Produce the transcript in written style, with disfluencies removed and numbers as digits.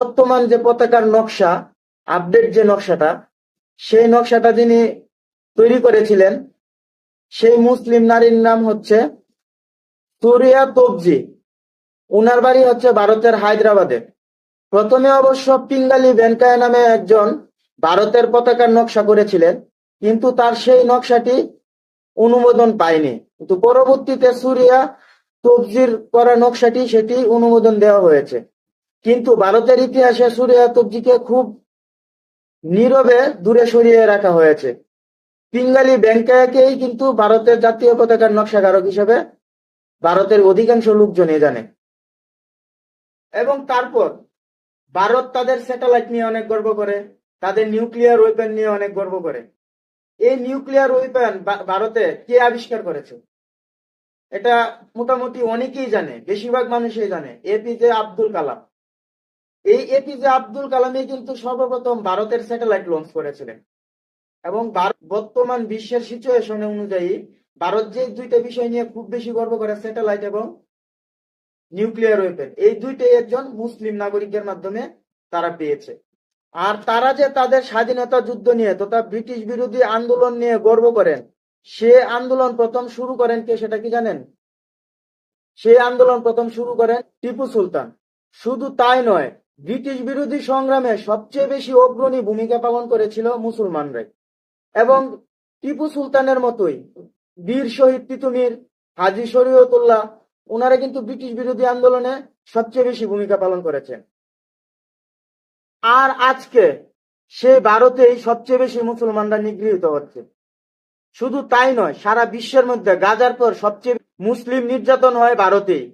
বর্তমান যে পতাকার নকশা, আপডেট যে নকশাটা, সেই নকশাটা যিনি তৈরি করেছিলেন সেই মুসলিম নারীর নাম হচ্ছে সুরিয়া তোপজি। উনার বাড়ি হচ্ছে ভারতের হায়দ্রাবাদে। প্রথমে অবশ্য পিঙ্গালি ভেঙ্কায়া নামে একজন ভারতের পতাকার নকশা করেছিলেন, কিন্তু তার সেই নকশাটি অনুমোদন পায়নি। কিন্তু পরবর্তীতে সুরিয়া তোপজির করা নকশাটি সেটি অনুমোদন দেওয়া হয়েছে। কিন্তু ভারতের ইতিহাসে সুরিয়া তোপজিকে খুব নীরবে দূরে সরিয়ে রাখা হয়েছে। পিঙ্গালি ভেঙ্কায়াকেই কিন্তু ভারতের জাতীয় পতাকার নকশাকারক হিসেবে ভারতের অধিকাংশ লোকজনই জানে। এবং তারপর ভারত তাদের স্যাটেলাইট নিয়ে অনেক গর্ব করে, তাদের নিউক্লিয়ার ওয়েপন নিয়ে অনেক গর্ব করে। এই নিউক্লিয়ার ওয়েপন ভারতে কে আবিষ্কার করেছে এটা মোটামুটি অনেকেই জানে, বেশিরভাগ মানুষই জানে, এপিজে আব্দুল কালাম। এই এপিজে আব্দুল কালামই কিন্তু সর্বপ্রথম ভারতের স্যাটেলাইট লঞ্চ করেছিলেন। এবং বর্তমান বিশ্বের সিচুয়েশন অনুযায়ী ভারত যে দুইটা বিষয় নিয়ে খুব বেশি গর্ব করে, স্যাটেলাইট এবং নিউক্লিয়ার ওয়েপন, এই দুইটাই একজন মুসলিম নাগরিকের মাধ্যমে তারা পেয়েছে। আর তারা যে তাদের স্বাধীনতা যুদ্ধ নিয়ে তথা ব্রিটিশ বিরোধী আন্দোলন নিয়ে গর্ব করেন, সে আন্দোলন প্রথম শুরু করেন কে সেটা কি জানেন? সেই আন্দোলন প্রথম শুরু করেন টিপু সুলতান। শুধু তাই নয়, ব্রিটিশ বিরোধী সংগ্রামে সবচেয়ে বেশি অগ্রণী ভূমিকা পালন করেছিল মুসলমানরাই। এবং টিপু সুলতানের মতোই বীর শহীদ তিতুমির, হাজী শরীয়তুল্লাহ, ওনারা কিন্তু ব্রিটিশ বিরোধী আন্দোলনে সবচেয়ে বেশি ভূমিকা পালন করেছেন। আর আজকে সেই ভারতেই সবচেয়ে বেশি মুসলমানরা নিগৃহীত হচ্ছে। শুধু তাই নয়, সারা বিশ্বের মধ্যে গাজার পর সবচেয়ে মুসলিম নির্যাতন হয় ভারতেই।